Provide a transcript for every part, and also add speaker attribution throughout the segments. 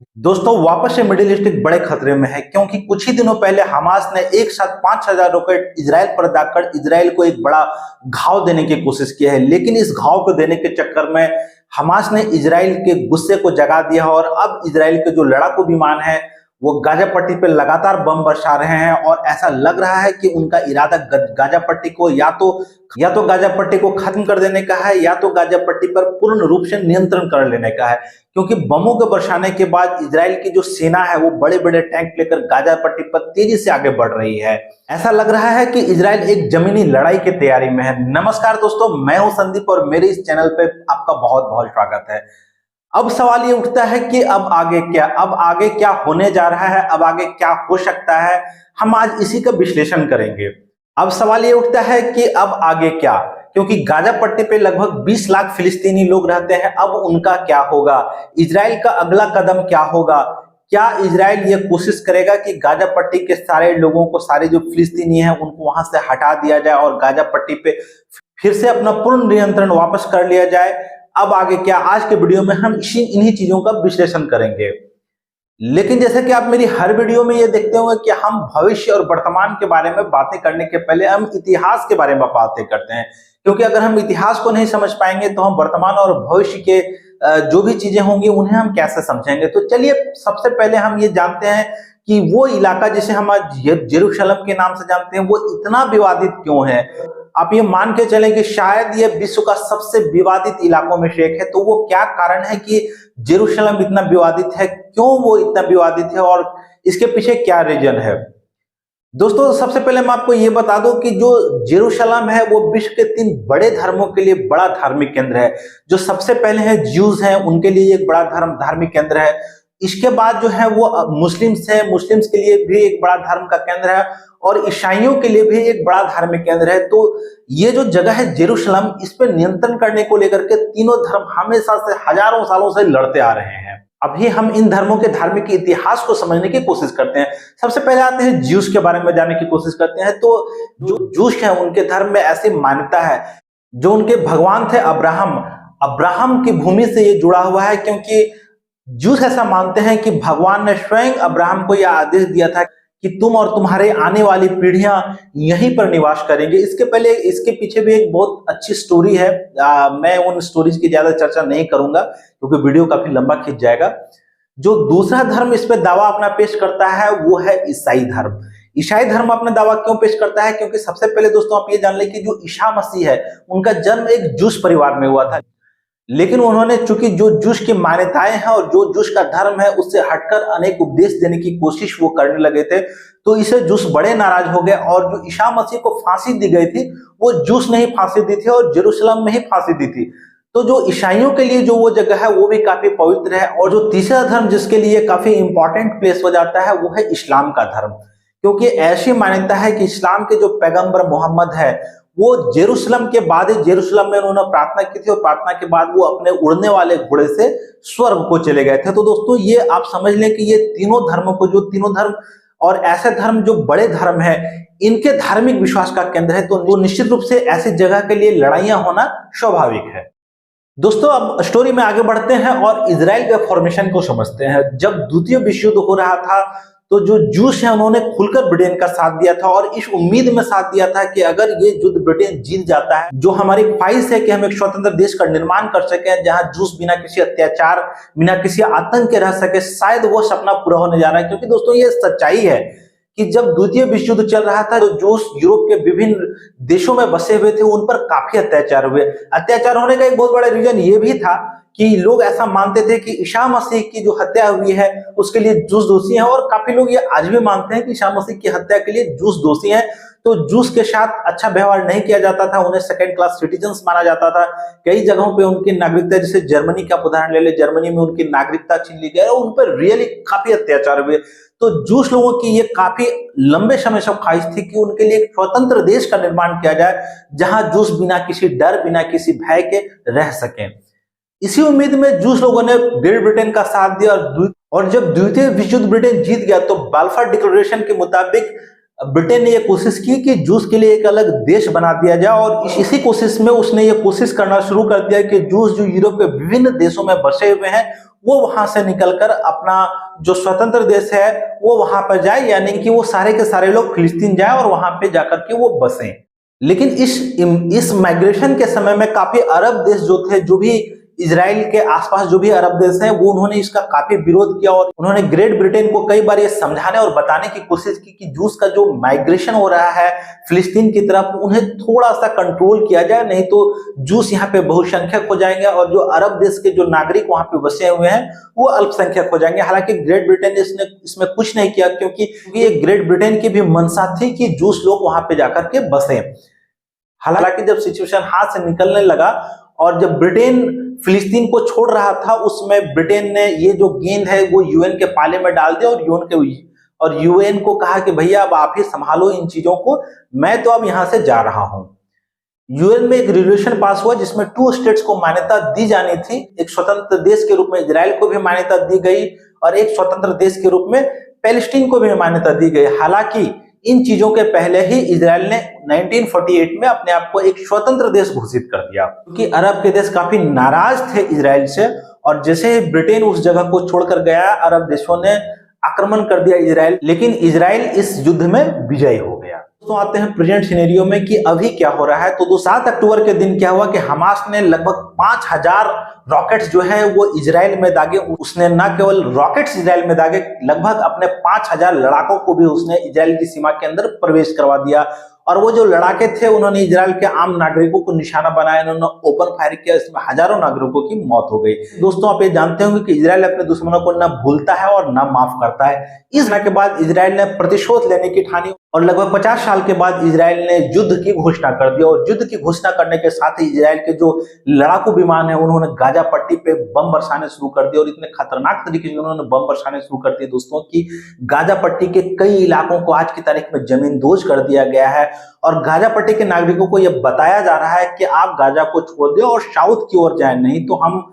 Speaker 1: दोस्तों वापस से मिडिल ईस्ट एक बड़े खतरे में है क्योंकि कुछ ही दिनों पहले हमास ने एक साथ 5,000 रॉकेट इजराइल पर दागकर इजराइल को एक बड़ा घाव देने की कोशिश की है। लेकिन इस घाव को देने के चक्कर में हमास ने इजराइल के गुस्से को जगा दिया और अब इजराइल के जो लड़ाकू विमान है वो गाजा पट्टी पे लगातार बम बरसा रहे हैं और ऐसा लग रहा है कि उनका इरादा गाजा पट्टी को या तो गाजा पट्टी को खत्म कर देने का है या तो गाजा पट्टी पर पूर्ण रूप से नियंत्रण कर लेने का है। क्योंकि बमों के बरसाने के बाद इजराइल की जो सेना है वो बड़े बड़े टैंक लेकर गाजा पट्टी पर तेजी से आगे बढ़ रही है। ऐसा लग रहा है कि इजराइल एक जमीनी लड़ाई की तैयारी में है। नमस्कार दोस्तों, मैं हूं संदीप और मेरे इस चैनल पे आपका बहुत बहुत स्वागत है। अब सवाल ये उठता है कि अब आगे क्या होने जा रहा है, अब आगे क्या हो सकता है। हम आज इसी का विश्लेषण करेंगे। अब सवाल ये उठता है कि अब आगे क्या, क्योंकि गाजा पट्टी पे लगभग 20 लाख फिलिस्तीनी लोग रहते हैं। अब उनका क्या होगा, इजराइल का अगला कदम क्या होगा। क्या इजराइल ये कोशिश करेगा कि गाजा पट्टी के सारे लोगों को, सारे जो फिलिस्तीनी हैं उनको वहां से हटा दिया जाए और गाजा पट्टी पे फिर से अपना पूर्ण नियंत्रण वापस कर लिया जाए। अब आगे क्या, आज के वीडियो में हम इन्हीं चीजों का विश्लेषण करेंगे। लेकिन जैसे कि आप मेरी हर वीडियो में ये देखते होंगे कि हम भविष्य और वर्तमान के बारे में बातें करने के पहले हम इतिहास के बारे में बातें करते हैं। क्योंकि अगर हम इतिहास को नहीं समझ पाएंगे तो हम वर्तमान और भविष्य के जो भी चीजें होंगी उन्हें हम कैसे समझेंगे। तो चलिए सबसे पहले हम ये जानते हैं कि वो इलाका जिसे हम आज जेरूशलम के नाम से जानते हैं वो इतना विवादित क्यों है। आप ये मान के चलें कि शायद ये विश्व का सबसे विवादित इलाकों में से एक है। तो वो क्या कारण है कि जेरूशलम इतना विवादित है, क्यों वो इतना विवादित है और इसके पीछे क्या रीजन है। दोस्तों सबसे पहले मैं आपको ये बता दूं कि जो जेरूशलम है वो विश्व के 3 बड़े धर्मों के लिए बड़ा धार्मिक केंद्र है। जो सबसे पहले है ज्यूज हैं, उनके लिए एक बड़ा धार्मिक केंद्र है। इसके बाद जो है वो मुस्लिम्स है, मुस्लिम्स के लिए भी एक बड़ा धर्म का केंद्र है और ईसाइयों के लिए भी एक बड़ा धार्मिक केंद्र है। तो ये जो जगह है जेरूशलम, इस पर नियंत्रण करने को लेकर के तीनों धर्म हमेशा से हजारों सालों से लड़ते आ रहे हैं। अभी हम इन धर्मों के धार्मिक इतिहास को समझने की कोशिश करते हैं। सबसे पहले आते हैं ज्यूस के बारे में जानने की कोशिश करते हैं। तो जो ज्यूस है उनके धर्म में ऐसी मान्यता है, जो उनके भगवान थे अब्राहम की भूमि से ये जुड़ा हुआ है। क्योंकि ज्यूस ऐसा मानते हैं कि भगवान ने स्वयं अब्राहम को यह आदेश दिया था कि तुम और तुम्हारे आने वाली पीढ़ियां यहीं पर निवास करेंगे। इसके पीछे भी एक बहुत अच्छी स्टोरी है। मैं उन स्टोरीज की ज्यादा चर्चा नहीं करूंगा क्योंकि वीडियो काफी लंबा खिंच जाएगा। जो दूसरा धर्म इस पे दावा अपना पेश करता है वो है ईसाई धर्म। ईसाई धर्म अपना दावा क्यों पेश करता है, क्योंकि सबसे पहले दोस्तों आप ये जान लें कि जो ईसा मसीह है उनका जन्म एक जूस परिवार में हुआ था। लेकिन उन्होंने चूंकि जो जूस की मान्यताएं हैं और जो जूस का धर्म है उससे हटकर अनेक उपदेश देने की कोशिश वो करने लगे थे। तो इसे जूस बड़े नाराज हो गए और जो ईसा मसीह को फांसी दी गई थी वो जूस ने ही फांसी दी थी और जेरूशलम में ही फांसी दी थी। तो जो ईसाइयों के लिए जो वो जगह है वो भी काफी पवित्र है। और जो तीसरा धर्म जिसके लिए काफी इंपॉर्टेंट प्लेस हो जाता है वो है इस्लाम का धर्म। क्योंकि ऐसी मान्यता है कि इस्लाम के जो पैगंबर मोहम्मद है वो जेरूशलम के बाद ही, जेरूशलम में उन्होंने प्रार्थना की थी और प्रार्थना के बाद वो अपने उड़ने वाले घोड़े से स्वर्ग को चले गए थे। तो दोस्तों ये आप समझ लें कि ये तीनों धर्मों को, जो तीनों धर्म और ऐसे धर्म जो बड़े धर्म है, इनके धार्मिक विश्वास का केंद्र है। तो वो निश्चित रूप से ऐसी जगह के लिए लड़ाइयां होना स्वाभाविक है। दोस्तों अब स्टोरी में आगे बढ़ते हैं और इजराइल के फॉर्मेशन को समझते हैं। जब द्वितीय विश्व युद्ध हो रहा था तो जो जूस है उन्होंने खुलकर ब्रिटेन का साथ दिया था और इस उम्मीद में साथ दिया था कि अगर ये युद्ध ब्रिटेन जीत जाता है, जो हमारी ख्वाहिश है कि हम एक स्वतंत्र देश का निर्माण कर सके जहां जूस बिना किसी अत्याचार, बिना किसी आतंक के रह सके, शायद वो सपना पूरा होने जा रहा है। क्योंकि दोस्तों ये सच्चाई है कि जब द्वितीय विश्व युद्ध चल रहा था तो जूस यूरोप के विभिन्न देशों में बसे हुए थे, उन पर काफी अत्याचार हुए। अत्याचार होने का एक बहुत बड़ा रीजन ये भी था कि लोग ऐसा मानते थे कि ईसा मसीह की जो हत्या हुई है उसके लिए जूस दोषी है। और काफी लोग ये आज भी मानते हैं कि ईसा मसीह की हत्या के लिए जूस दोषी है। तो जूस के साथ अच्छा व्यवहार नहीं किया जाता था, उन्हें सेकंड क्लास सिटीजन्स माना जाता था। कई जगहों पे उनकी नागरिकता, जैसे जर्मनी का उदाहरण ले ले, जर्मनी में उनकी नागरिकता छीन ली गई और उन पर रियली काफी अत्याचार हुए। तो जूस लोगों की ये काफी लंबे समय से ख्वाहिश थी कि उनके लिए एक स्वतंत्र देश का निर्माण किया जाए जहां जूस बिना किसी डर, बिना किसी भय के रह सकें। इसी उम्मीद में जूस लोगों ने ग्रेट ब्रिटेन का साथ दिया और जब द्वितीय विश्व युद्ध ब्रिटेन जीत गया तो बाल्फोर डिक्लेरेशन के मुताबिक ब्रिटेन ने यह कोशिश की कि जूस के लिए एक अलग देश बना दिया जाए। और इसी कोशिश में उसने ये कोशिश करना शुरू कर दिया कि जूस जो यूरोप के विभिन्न देशों में बसे हुए हैं वो वहां से निकलकर अपना जो स्वतंत्र देश है वो वहां पर जाए, यानी कि वो सारे के सारे लोग फिलिस्तीन जाए और वहां पे जाकर के वो बसें। लेकिन इस माइग्रेशन के समय में काफी अरब देश जो थे, जो भी इजराइल के आसपास जो भी अरब देश हैं, वो उन्होंने इसका काफी विरोध किया और उन्होंने ग्रेट ब्रिटेन को कई बार ये समझाने और बताने की कोशिश की कि जूस का जो माइग्रेशन हो रहा है फिलिस्तीन की तरफ, उन्हें थोड़ा सा कंट्रोल किया जाए, नहीं तो जूस यहाँ पे बहुसंख्यक हो जाएंगे और जो अरब देश के जो नागरिक वहां पे बसे हुए हैं वो अल्पसंख्यक हो जाएंगे। हालांकि ग्रेट ब्रिटेन ने इसमें कुछ नहीं किया, क्योंकि ये ग्रेट ब्रिटेन की भी मंशा थी कि जूस लोग वहां पे जाकर के बसे। हालांकि जब सिचुएशन हाथ से निकलने लगा और जब ब्रिटेन फिलिस्तीन को छोड़ रहा था, उसमें ब्रिटेन ने ये जो गेंद है वो यूएन के पाले में डाल दिया और यूएन को कहा कि भैया अब आप ही संभालो इन चीजों को, मैं तो अब यहां से जा रहा हूं। यूएन में एक रेजोल्यूशन पास हुआ जिसमें 2 स्टेट्स को मान्यता दी जानी थी। एक स्वतंत्र देश के रूप में इजराइल को भी मान्यता दी गई और एक स्वतंत्र देश के रूप में पैलेस्टीन को भी मान्यता दी गई। हालांकि इन चीजों के पहले ही इजराइल ने 1948 में अपने आप को एक स्वतंत्र देश घोषित कर दिया, क्योंकि अरब के देश काफी नाराज थे इजराइल से और जैसे ही ब्रिटेन उस जगह को छोड़कर गया, अरब देशों ने आक्रमण कर दिया इजराइल, लेकिन इजराइल इस युद्ध में विजयी हो गया। तो आते हैं प्रेजेंट सिनेरियो में कि अभी क्या हो रहा है। तो 7 अक्टूबर के दिन क्या हुआ कि हमास ने लगभग 5000 रॉकेट्स जो है वो इजराइल में दागे। उसने न केवल रॉकेट्स इजराइल में दागे, लगभग अपने 5000 लड़ाकों को भी उसने इजराइल की सीमा के अंदर प्रवेश करवा दिया। और वो जो लड़ाके थे उन्होंने इजराइल के आम नागरिकों को निशाना बनाया, उन्होंने ओपन फायर किया, इसमें हजारों नागरिकों की मौत हो गई। दोस्तों आप ये जानते होंगे कि इजराइल अपने दुश्मनों को न भूलता है और न माफ करता है। इस घटना के बाद इजराइल ने प्रतिशोध लेने की ठानी और लगभग 50 साल के बाद इजराइल ने युद्ध की घोषणा कर दी। और युद्ध की घोषणा करने के साथ ही इजराइल के जो लड़ाकू विमान है उन्होंने गाजा पट्टी पे बम बरसाने शुरू कर दिए और इतने खतरनाक तरीके से उन्होंने बम बरसाने शुरू कर दिए दोस्तों की गाजा पट्टी के कई इलाकों को आज की तारीख में जमींदोज कर दिया गया है। और गाजा पट्टी के नागरिकों को यह बताया जा रहा है कि आप गाजा को छोड़ दो और साउथ की ओर जाए, नहीं तो हम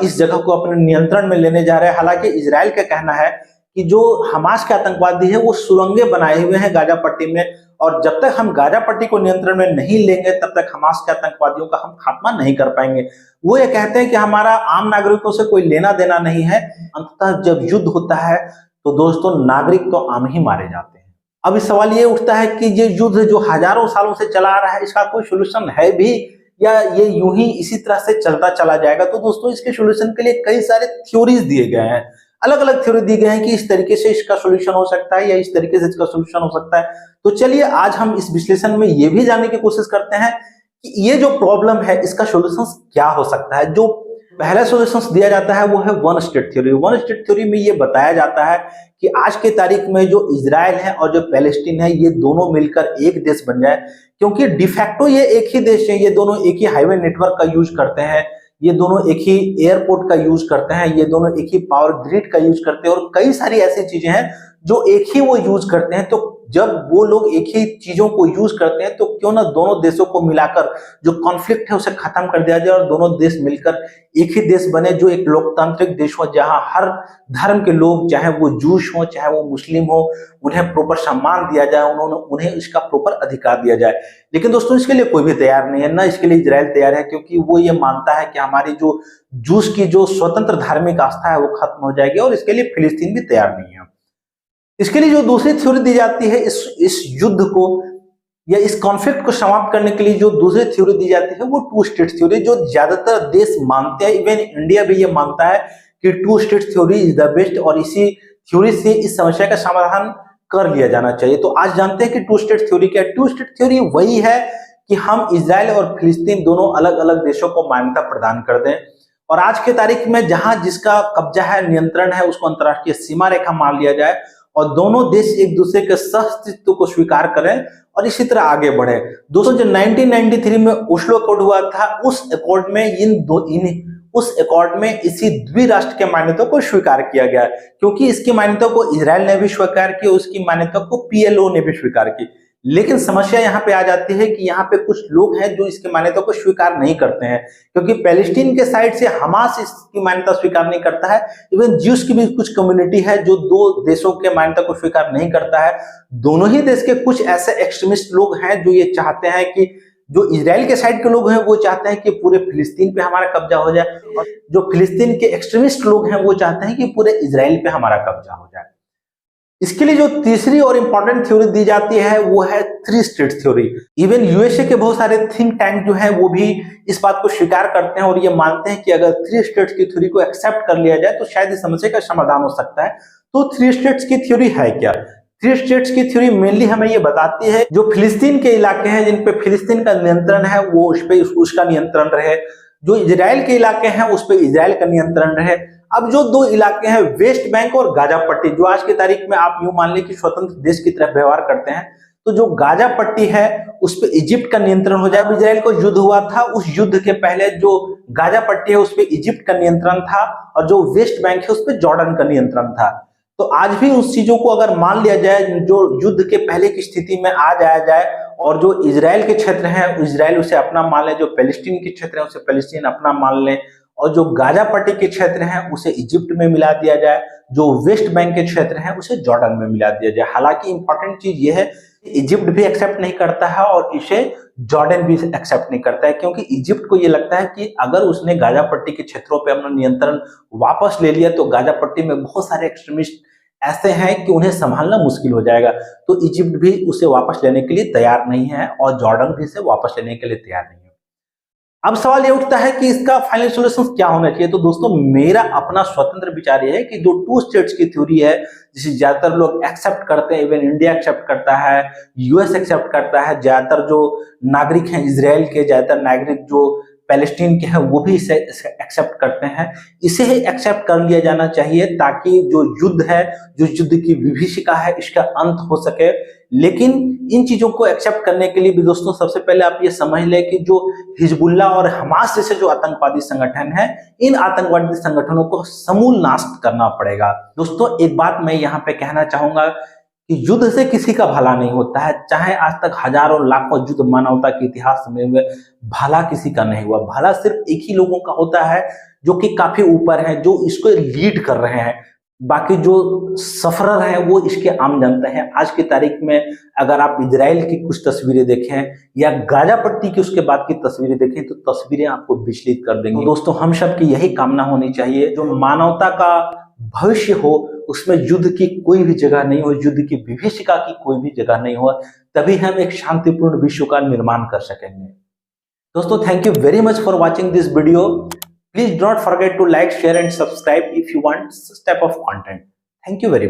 Speaker 1: इस जगह को अपने नियंत्रण में लेने जा रहे हैं। हालांकि इजराइल का कहना है कि जो हमास के आतंकवादी है वो सुरंगें बनाए हुए हैं गाजा पट्टी में, और जब तक हम गाजा पट्टी को नियंत्रण में नहीं लेंगे तब तक हमास के आतंकवादियों का हम खात्मा नहीं कर पाएंगे। वो ये कहते हैं कि हमारा आम नागरिकों से कोई लेना देना नहीं है, अंततः जब युद्ध होता है तो दोस्तों नागरिक तो आम ही मारे जाते हैं। अब इस सवाल ये उठता है कि ये युद्ध जो हजारों सालों से चला आ रहा है, इसका कोई सोल्यूशन है भी या ये यूं ही इसी तरह से चलता चला जाएगा। तो दोस्तों इसके सोल्यूशन के लिए कई सारे थ्योरीज दिए गए हैं, अलग अलग थ्योरी दी गए हैं कि इस तरीके से इसका सोल्यूशन हो सकता है या इस तरीके से इसका सोल्यूशन हो सकता है। तो चलिए आज हम इस विश्लेषण में ये भी जानने की कोशिश करते हैं कि ये जो प्रॉब्लम है इसका सोल्यूशन क्या हो सकता है। जो पहला सोल्यूशन दिया जाता है वो है one state theory. One state theory में ये बताया जाता है कि आज के तारीख में जो इजराइल है और जो पैलेस्टीन है ये दोनों मिलकर एक देश बन जाए, क्योंकि डिफैक्टो ये एक ही देश है, ये दोनों एक ही हाईवे नेटवर्क का यूज करते हैं, ये दोनों एक ही एयरपोर्ट का यूज करते हैं, ये दोनों एक ही पावर ग्रिड का यूज करते हैं और कई सारी ऐसी चीजें हैं जो एक ही वो यूज करते हैं। तो जब वो लोग एक ही चीजों को यूज करते हैं तो क्यों ना दोनों देशों को मिलाकर जो कॉन्फ्लिक्ट है उसे खत्म कर दिया जाए और दोनों देश मिलकर एक ही देश बने जो एक लोकतांत्रिक देश हो, जहां हर धर्म के लोग, चाहे वो जूश हो चाहे वो मुस्लिम हो, उन्हें प्रॉपर सम्मान दिया जाए, उन्हें इसका प्रॉपर अधिकार दिया जाए। लेकिन दोस्तों इसके लिए कोई भी तैयार नहीं है, ना इसके लिए इजराइल तैयार है, क्योंकि वो ये मानता है कि हमारी जो जूस की जो स्वतंत्र धार्मिक आस्था है वो खत्म हो जाएगी, और इसके लिए फिलिस्तीन भी तैयार नहीं है। इसके लिए जो दूसरी थ्योरी दी जाती है इस युद्ध को या इस कॉन्फ्लिक्ट को समाप्त करने के लिए जो दूसरी थ्योरी दी जाती है वो 2 स्टेट थ्योरी, जो ज्यादातर देश मानते हैं। इवन इंडिया भी ये मानता है कि 2 state theory is the best और इसी थ्योरी से इस समस्या का समाधान कर लिया जाना चाहिए। तो आज जानते हैं कि 2 स्टेट थ्योरी क्या है। 2 स्टेट थ्योरी वही है कि हम इजराइल और फिलिस्तीन दोनों अलग अलग देशों को मान्यता प्रदान कर दें और आज के तारीख में जहां जिसका कब्जा है, नियंत्रण है, उसको अंतर्राष्ट्रीय सीमा रेखा मान लिया जाए और दोनों देश एक दूसरे के सहअस्तित्व को स्वीकार करें और इसी तरह आगे बढ़े। दोस्तों जो 1993 में ओस्लो अकॉर्ड हुआ था, उस अकॉर्ड में इसी द्विराष्ट्र के मान्यता को स्वीकार किया गया, क्योंकि इसकी मान्यता को इजराइल ने भी स्वीकार की, उसकी मान्यता को पीएलओ ने भी स्वीकार की। लेकिन समस्या यहाँ पे आ जाती है कि यहाँ पे कुछ लोग हैं जो इसकी मान्यता को स्वीकार नहीं करते हैं, क्योंकि पैलेस्टीन के साइड से हमास इसकी मान्यता स्वीकार नहीं करता है। इवन ज्यूस की भी कुछ कम्युनिटी है जो 2 देशों के मान्यता को स्वीकार नहीं करता है। दोनों ही देश के कुछ ऐसे एक्सट्रीमिस्ट लोग हैं जो ये चाहते हैं कि जो इजराइल के साइड के लोग हैं वो चाहते हैं कि पूरे फिलिस्तीन पे हमारा कब्जा हो जाए, और जो फिलिस्तीन के एक्सट्रीमिस्ट लोग हैं वो चाहते हैं कि पूरे इजराइल पे हमारा कब्जा हो जाए। इसके लिए जो तीसरी और इंपॉर्टेंट थ्योरी दी जाती है वो है three state theory. Even USA के बहुत सारे थिंक टैंक जो है वो भी इस बात को स्वीकार करते हैं और ये मानते हैं कि अगर थ्री स्टेट्स की थ्योरी को एक्सेप्ट कर लिया जाए तो शायद इस समस्या का समाधान हो सकता है। तो थ्री स्टेट्स की थ्योरी है क्या? थ्री स्टेट्स की थ्योरी मेनली हमें ये बताती है जो फिलिस्तीन के इलाके हैं जिन पे फिलिस्तीन का नियंत्रण है वो उस पे उसका नियंत्रण रहे, जो इजराइल के इलाके हैं उस पे इजराइल का नियंत्रण रहे। अब जो दो इलाके हैं वेस्ट बैंक और गाजा पट्टी, जो आज की तारीख में आप यूं मान लें कि स्वतंत्र देश की तरह व्यवहार करते हैं, तो जो गाजा पट्टी है उस पे इजिप्ट का नियंत्रण हो जाए। इजराइल को युद्ध हुआ था, उस युद्ध के पहले जो गाजा पट्टी है उस पे इजिप्ट का नियंत्रण था और जो वेस्ट बैंक है उस पे जॉर्डन का नियंत्रण था। तो आज भी उस चीजों को अगर मान लिया जाए, जो युद्ध के पहले की स्थिति में आ जाया जाए, और जो इजराइल के क्षेत्र हैं इजराइल उसे अपना मान ले, जो पैलेस्टीन के क्षेत्र है उसे पैलेस्टीन अपना मान ले, और जो गाजा पट्टी के क्षेत्र हैं उसे इजिप्ट में मिला दिया जाए, जो वेस्ट बैंक के क्षेत्र हैं उसे जॉर्डन में मिला दिया जाए। हालांकि इंपॉर्टेंट चीज ये है, इजिप्ट भी एक्सेप्ट नहीं करता है और इसे जॉर्डन भी एक्सेप्ट नहीं करता है, क्योंकि इजिप्ट को ये लगता है कि अगर उसने गाजा पट्टी के क्षेत्रों पे अपना नियंत्रण वापस ले लिया तो गाजा पट्टी में बहुत सारे एक्सट्रीमिस्ट ऐसे हैं कि उन्हें संभालना मुश्किल हो जाएगा। तो इजिप्ट भी उसे वापस लेने के लिए तैयार नहीं है और जॉर्डन भी इसे वापस लेने के लिए तैयार नहीं है। अब सवाल ये उठता है कि इसका फाइनल सॉल्यूशन क्या होना चाहिए। तो दोस्तों मेरा अपना स्वतंत्र विचार ये है कि जो टू स्टेट्स की थ्योरी है जिसे ज्यादातर लोग एक्सेप्ट करते हैं, इवन इंडिया एक्सेप्ट करता है, यूएस एक्सेप्ट करता है, ज्यादातर जो नागरिक हैं इजराइल के, ज्यादातर नागरिक जो पैलेस्टीन के हैं वो भी इसे एक्सेप्ट करते हैं, इसे ही एक्सेप्ट कर लिया जाना चाहिए ताकि जो युद्ध है, जो युद्ध की विभीषिका है, इसका अंत हो सके। लेकिन इन चीजों को एक्सेप्ट करने के लिए भी दोस्तों सबसे पहले आप ये समझ लें कि जो हिजबुल्लाह और हमास जैसे जो आतंकवादी संगठन है, इन आतंकवादी संगठनों को समूल नाश करना पड़ेगा। दोस्तों एक बात मैं यहाँ पे कहना चाहूंगा कि युद्ध से किसी का भला नहीं होता है, चाहे आज तक हजारों लाखों युद्ध मानवता के इतिहास में भला किसी का नहीं हुआ। भला सिर्फ एक ही लोगों का होता है जो कि काफी ऊपर है, जो इसको लीड कर रहे हैं। बाकी जो सफरर हैं वो इसके आम जनता हैं। आज की तारीख में अगर आप इजराइल की कुछ तस्वीरें देखें या गाजा पट्टी की उसके बाद की तस्वीरें देखें तो तस्वीरें आपको विचलित कर देंगी। तो दोस्तों हम सब की यही कामना होनी चाहिए, जो मानवता का भविष्य हो उसमें युद्ध की कोई भी जगह नहीं हो, युद्ध की विभीषिका की कोई भी जगह नहीं हो, तभी हम एक शांतिपूर्ण विश्व का निर्माण कर सकेंगे। दोस्तों thank you very much for watching this video. Please don't forget to like, share and subscribe if you want such type of content. Thank you very much.